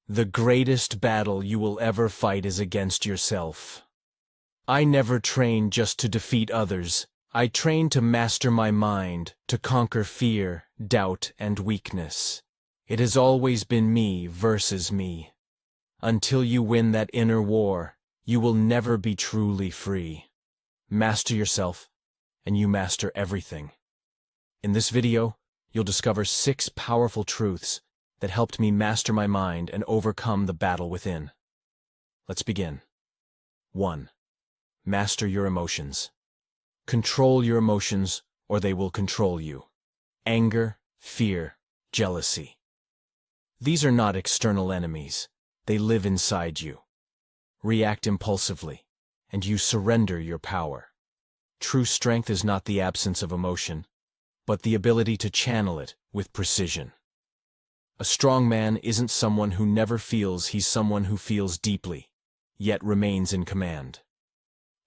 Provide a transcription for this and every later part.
The greatest battle you will ever fight is against yourself. I never train just to defeat others. I train to master my mind, to conquer fear, doubt, and weakness. It has always been me versus me. Until you win that inner war, you will never be truly free. Master yourself, and you master everything. In this video, you'll discover 6 powerful truths that helped me master my mind and overcome the battle within. Let's begin. 1. Master your emotions. Control your emotions, or they will control you. Anger, fear, jealousy. These are not external enemies. They live inside you. React impulsively, and you surrender your power. True strength is not the absence of emotion, but the ability to channel it with precision. A strong man isn't someone who never feels, he's someone who feels deeply, yet remains in command.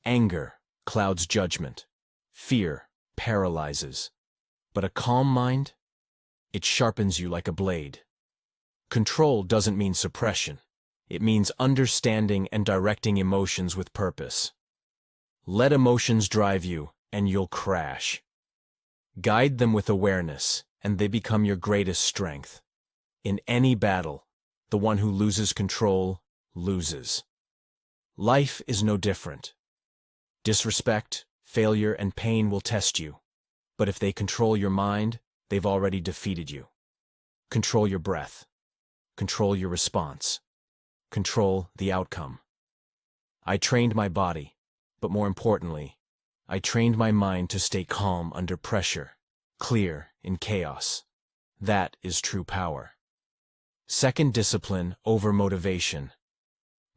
Anger clouds judgment. Fear paralyzes. But a calm mind? It sharpens you like a blade. Control doesn't mean suppression. It means understanding and directing emotions with purpose. Let emotions drive you, and you'll crash. Guide them with awareness, and they become your greatest strength. In any battle, the one who loses control loses. Life is no different. Disrespect, failure, and pain will test you. But if they control your mind, they've already defeated you. Control your breath. Control your response. Control the outcome. I trained my body, but more importantly, I trained my mind to stay calm under pressure, clear in chaos. That is true power. 2. Discipline over motivation.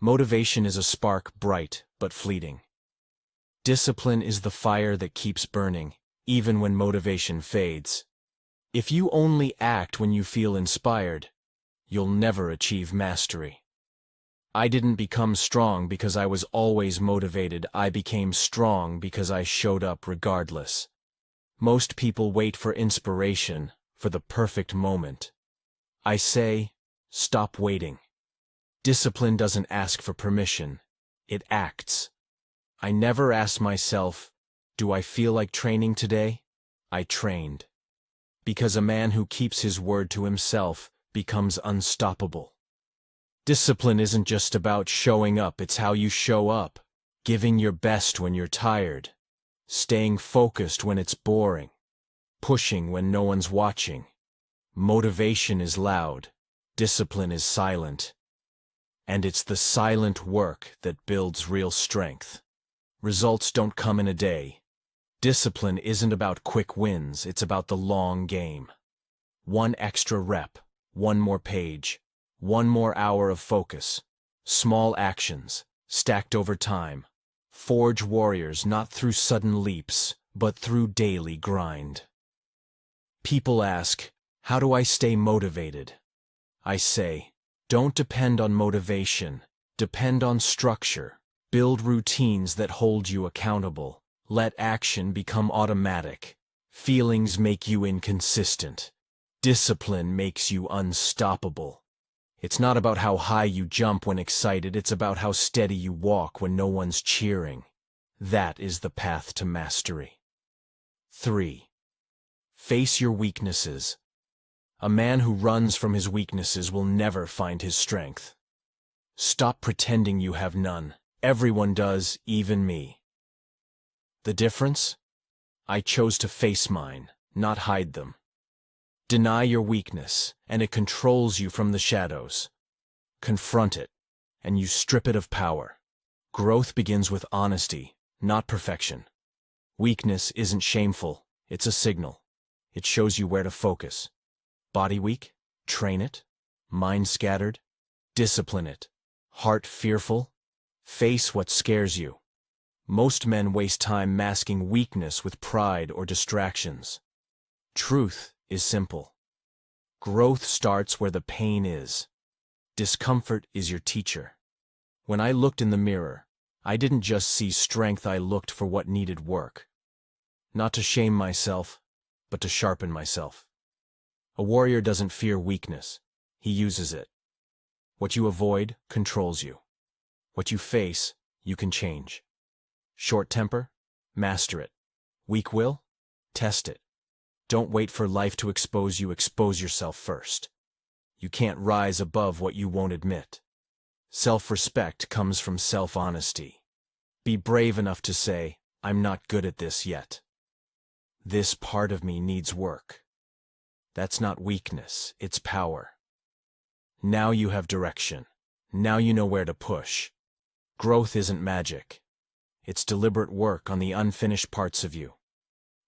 Motivation is a spark, bright but fleeting. Discipline is the fire that keeps burning, even when motivation fades. If you only act when you feel inspired, you'll never achieve mastery. I didn't become strong because I was always motivated. I became strong because I showed up regardless. Most people wait for inspiration, for the perfect moment. I say, stop waiting. Discipline doesn't ask for permission. It acts. I never asked myself, do I feel like training today? I trained. Because a man who keeps his word to himself becomes unstoppable. Discipline isn't just about showing up, it's how you show up. Giving your best when you're tired. Staying focused when it's boring. Pushing when no one's watching. Motivation is loud. Discipline is silent. And it's the silent work that builds real strength. Results don't come in a day. Discipline isn't about quick wins, it's about the long game. 1 extra rep, 1 more page, 1 more hour of focus. Small actions, stacked over time. Forge warriors not through sudden leaps, but through daily grind. People ask, how do I stay motivated? I say, don't depend on motivation, depend on structure. Build routines that hold you accountable. Let action become automatic. Feelings make you inconsistent. Discipline makes you unstoppable. It's not about how high you jump when excited, it's about how steady you walk when no one's cheering. That is the path to mastery. 3. Face your weaknesses. A man who runs from his weaknesses will never find his strength. Stop pretending you have none. Everyone does, even me. The difference? I chose to face mine, not hide them. Deny your weakness, and it controls you from the shadows. Confront it, and you strip it of power. Growth begins with honesty, not perfection. Weakness isn't shameful, it's a signal. It shows you where to focus. Body weak? Train it. Mind scattered? Discipline it. Heart fearful? Face what scares you. Most men waste time masking weakness with pride or distractions. Truth is simple. Growth starts where the pain is. Discomfort is your teacher. When I looked in the mirror, I didn't just see strength, I looked for what needed work. Not to shame myself, but to sharpen myself. A warrior doesn't fear weakness, he uses it. What you avoid controls you. What you face, you can change. Short temper? Master it. Weak will? Test it. Don't wait for life to expose you, expose yourself first. You can't rise above what you won't admit. Self-respect comes from self-honesty. Be brave enough to say, I'm not good at this yet. This part of me needs work. That's not weakness, it's power. Now you have direction. Now you know where to push. Growth isn't magic. It's deliberate work on the unfinished parts of you.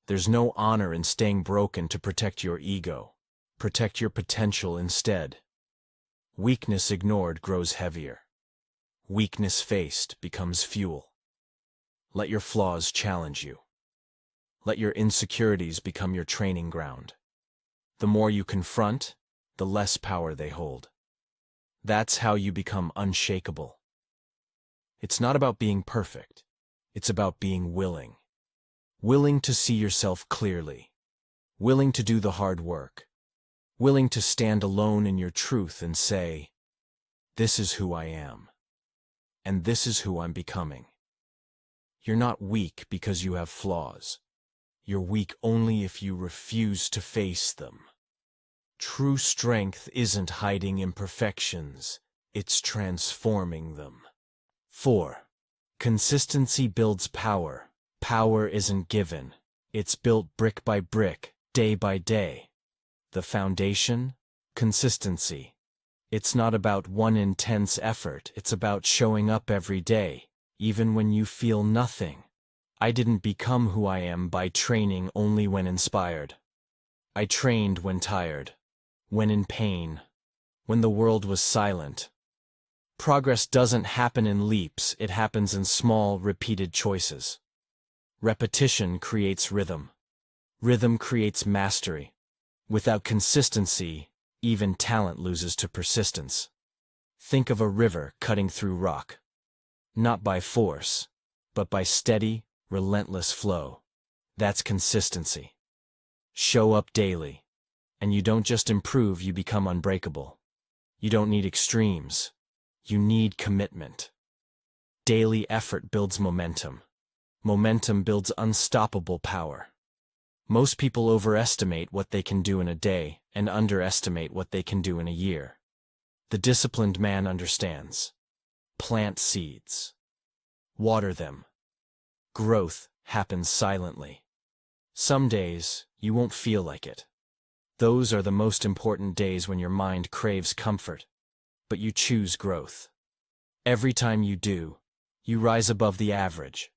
There's no honor in staying broken to protect your ego. Protect your potential instead. Weakness ignored grows heavier. Weakness faced becomes fuel. Let your flaws challenge you. Let your insecurities become your training ground. The more you confront, the less power they hold. That's how you become unshakable. It's not about being perfect. It's about being willing. Willing to see yourself clearly. Willing to do the hard work. Willing to stand alone in your truth and say, this is who I am. And this is who I'm becoming. You're not weak because you have flaws. You're weak only if you refuse to face them. True strength isn't hiding imperfections, it's transforming them. 4. Consistency builds power. Power isn't given. It's built brick by brick, day by day. The foundation? Consistency. It's not about one intense effort, it's about showing up every day, even when you feel nothing. I didn't become who I am by training only when inspired. I trained when tired, when in pain, when the world was silent. Progress doesn't happen in leaps, it happens in small, repeated choices. Repetition creates rhythm. Rhythm creates mastery. Without consistency, even talent loses to persistence. Think of a river cutting through rock. Not by force, but by steady, relentless flow. That's consistency. Show up daily. And you don't just improve, you become unbreakable. You don't need extremes. You need commitment. Daily effort builds momentum. Momentum builds unstoppable power. Most people overestimate what they can do in a day and underestimate what they can do in a year. The disciplined man understands. Plant seeds. Water them. Growth happens silently. Some days, you won't feel like it. Those are the most important days when your mind craves comfort, but you choose growth. Every time you do, you rise above the average.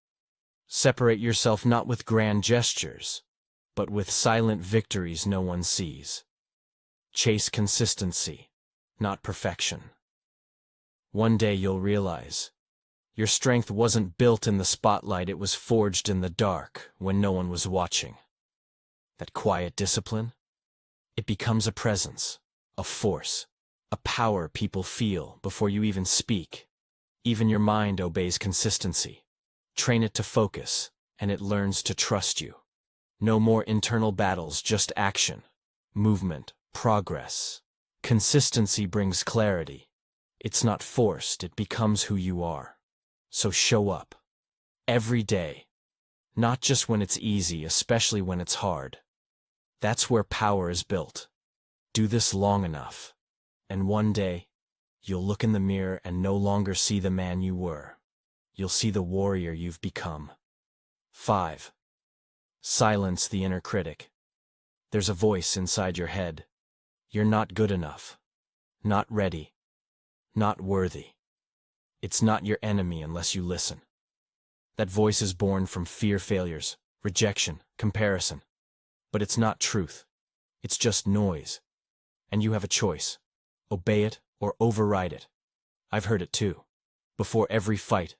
Separate yourself not with grand gestures, but with silent victories no one sees. Chase consistency, not perfection. One day you'll realize, your strength wasn't built in the spotlight, it was forged in the dark when no one was watching. That quiet discipline, it becomes a presence, a force, a power people feel before you even speak. Even your mind obeys consistency. Train it to focus, and it learns to trust you. No more internal battles, just action, movement, progress. Consistency brings clarity. It's not forced, it becomes who you are. So show up. Every day. Not just when it's easy, especially when it's hard. That's where power is built. Do this long enough, and one day, you'll look in the mirror and no longer see the man you were. You'll see the warrior you've become. 5. Silence the inner critic. There's a voice inside your head. You're not good enough. Not ready. Not worthy. It's not your enemy unless you listen. That voice is born from fear, failures, rejection, comparison. But it's not truth. It's just noise. And you have a choice. Obey it or override it. I've heard it too. Before every fight,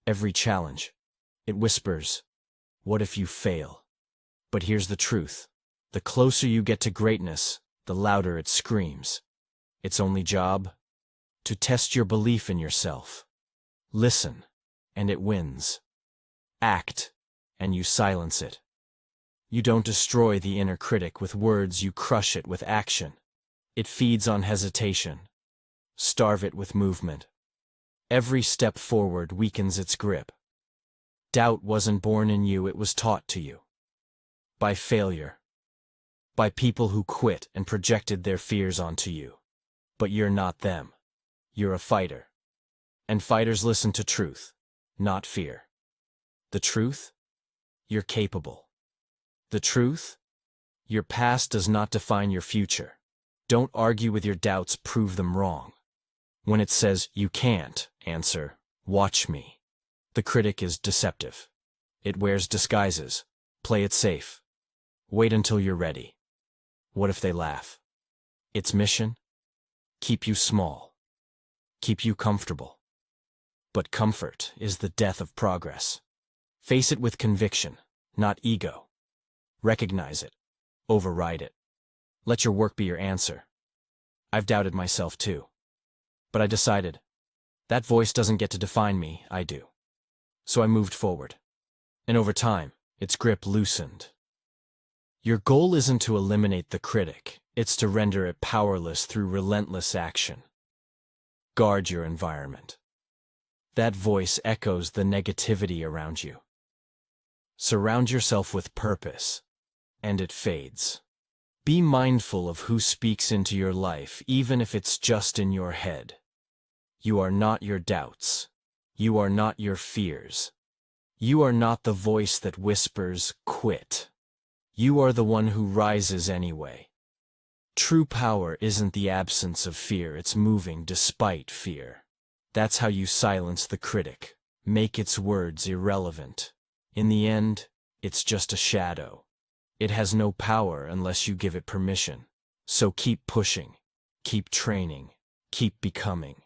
every challenge, it whispers, what if you fail? But here's the truth. The closer you get to greatness, the louder it screams. Its only job? To test your belief in yourself. Listen, and it wins. Act, and you silence it. You don't destroy the inner critic with words, you crush it with action. It feeds on hesitation. starve it with movement. Every step forward weakens its grip. Doubt wasn't born in you, it was taught to you. By failure. By people who quit and projected their fears onto you. But you're not them. You're a fighter. And fighters listen to truth, not fear. The truth? You're capable. The truth? Your past does not define your future. Don't argue with your doubts, prove them wrong. When it says you can't, answer, watch me. The critic is deceptive. It wears disguises. Play it safe. Wait until you're ready. What if they laugh? Its mission? Keep you small. Keep you comfortable. But comfort is the death of progress. Face it with conviction, not ego. Recognize it. Override it. Let your work be your answer. I've doubted myself too. But I decided, that voice doesn't get to define me, I do. So I moved forward. And over time, its grip loosened. Your goal isn't to eliminate the critic, it's to render it powerless through relentless action. Guard your environment. That voice echoes the negativity around you. Surround yourself with purpose, and it fades. Be mindful of who speaks into your life, even if it's just in your head. You are not your doubts. You are not your fears. You are not the voice that whispers, quit. You are the one who rises anyway. True power isn't the absence of fear, it's moving despite fear. That's how you silence the critic, make its words irrelevant. In the end, it's just a shadow. It has no power unless you give it permission. So keep pushing, keep training, keep becoming.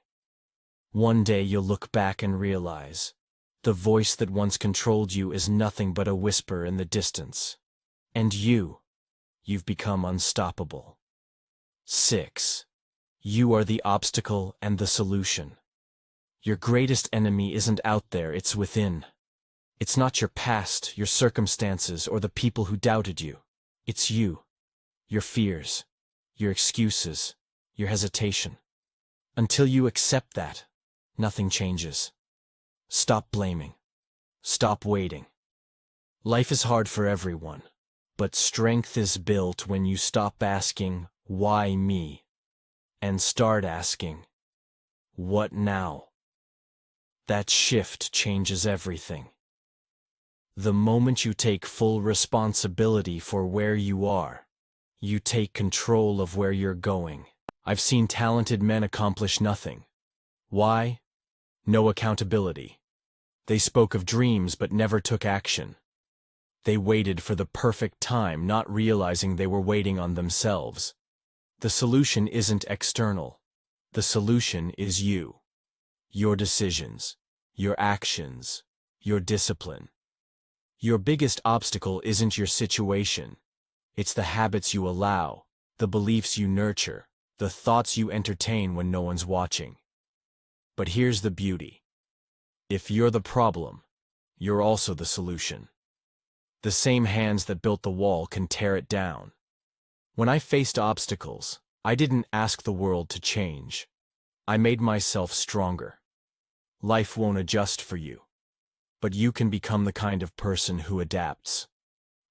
One day you'll look back and realize, the voice that once controlled you is nothing but a whisper in the distance. And you've become unstoppable. 6. You are the obstacle and the solution. Your greatest enemy isn't out there, it's within. It's not your past, your circumstances, or the people who doubted you. It's you, your fears, your excuses, your hesitation. Until you accept that, nothing changes. Stop blaming. Stop waiting. Life is hard for everyone, but strength is built when you stop asking, why me? And start asking, what now? That shift changes everything. The moment you take full responsibility for where you are, you take control of where you're going. I've seen talented men accomplish nothing. Why? No accountability. They spoke of dreams but never took action. They waited for the perfect time, not realizing they were waiting on themselves. The solution isn't external. The solution is you. Your decisions, your actions, your discipline. Your biggest obstacle isn't your situation. It's the habits you allow, the beliefs you nurture, the thoughts you entertain when no one's watching. But here's the beauty. If you're the problem, you're also the solution. The same hands that built the wall can tear it down. When I faced obstacles, I didn't ask the world to change. I made myself stronger. Life won't adjust for you, but you can become the kind of person who adapts,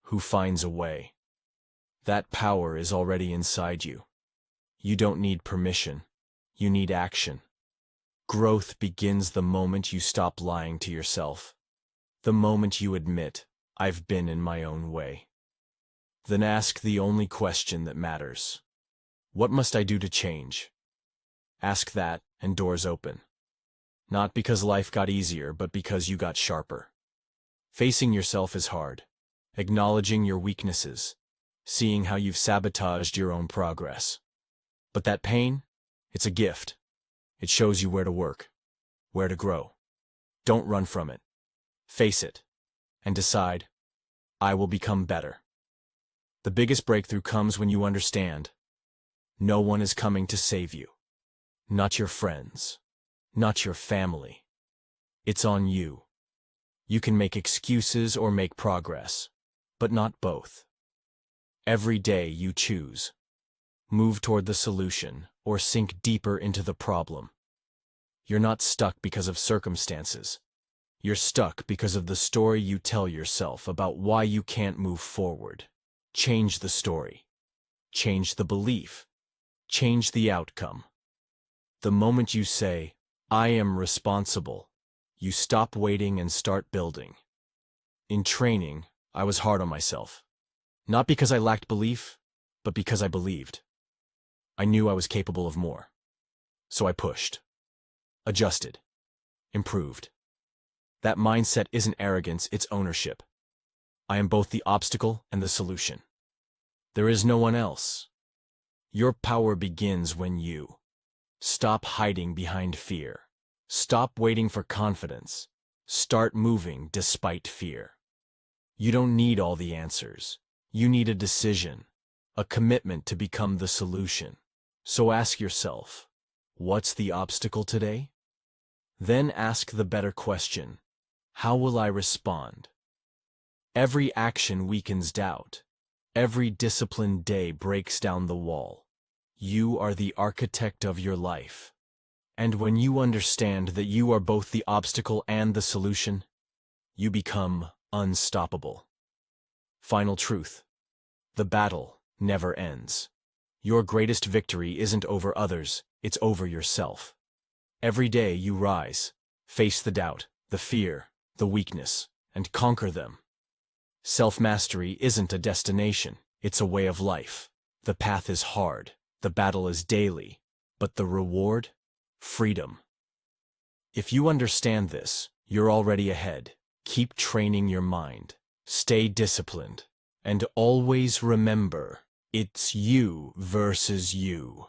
who finds a way. That power is already inside you. You don't need permission. You need action. Growth begins the moment you stop lying to yourself. The moment you admit, I've been in my own way. Then ask the only question that matters. What must I do to change? Ask that, and doors open. Not because life got easier, but because you got sharper. Facing yourself is hard. Acknowledging your weaknesses. Seeing how you've sabotaged your own progress. But that pain, it's a gift. It shows you where to work, where to grow. Don't run from it. Face it, and decide, I will become better. The biggest breakthrough comes when you understand, no one is coming to save you. Not your friends, not your family. It's on you. You can make excuses or make progress, but not both. Every day you choose. move toward the solution, or sink deeper into the problem. You're not stuck because of circumstances. You're stuck because of the story you tell yourself about why you can't move forward. Change the story. Change the belief. Change the outcome. The moment you say, "I am responsible," you stop waiting and start building. In training, I was hard on myself. Not because I lacked belief, but because I believed. I knew I was capable of more. So I pushed, adjusted, improved. That mindset isn't arrogance, it's ownership. I am both the obstacle and the solution. There is no one else. Your power begins when you stop hiding behind fear. Stop waiting for confidence. Start moving despite fear. You don't need all the answers. You need a decision, a commitment to become the solution. So ask yourself, what's the obstacle today? Then ask the better question, how will I respond? Every action weakens doubt. Every disciplined day breaks down the wall. You are the architect of your life. And when you understand that you are both the obstacle and the solution, you become unstoppable. Final truth. The battle never ends. Your greatest victory isn't over others, it's over yourself. Every day you rise, face the doubt, the fear, the weakness, and conquer them. Self-mastery isn't a destination, it's a way of life. The path is hard, the battle is daily, but the reward? Freedom. If you understand this, you're already ahead. Keep training your mind. Stay disciplined. And always remember, it's you versus you.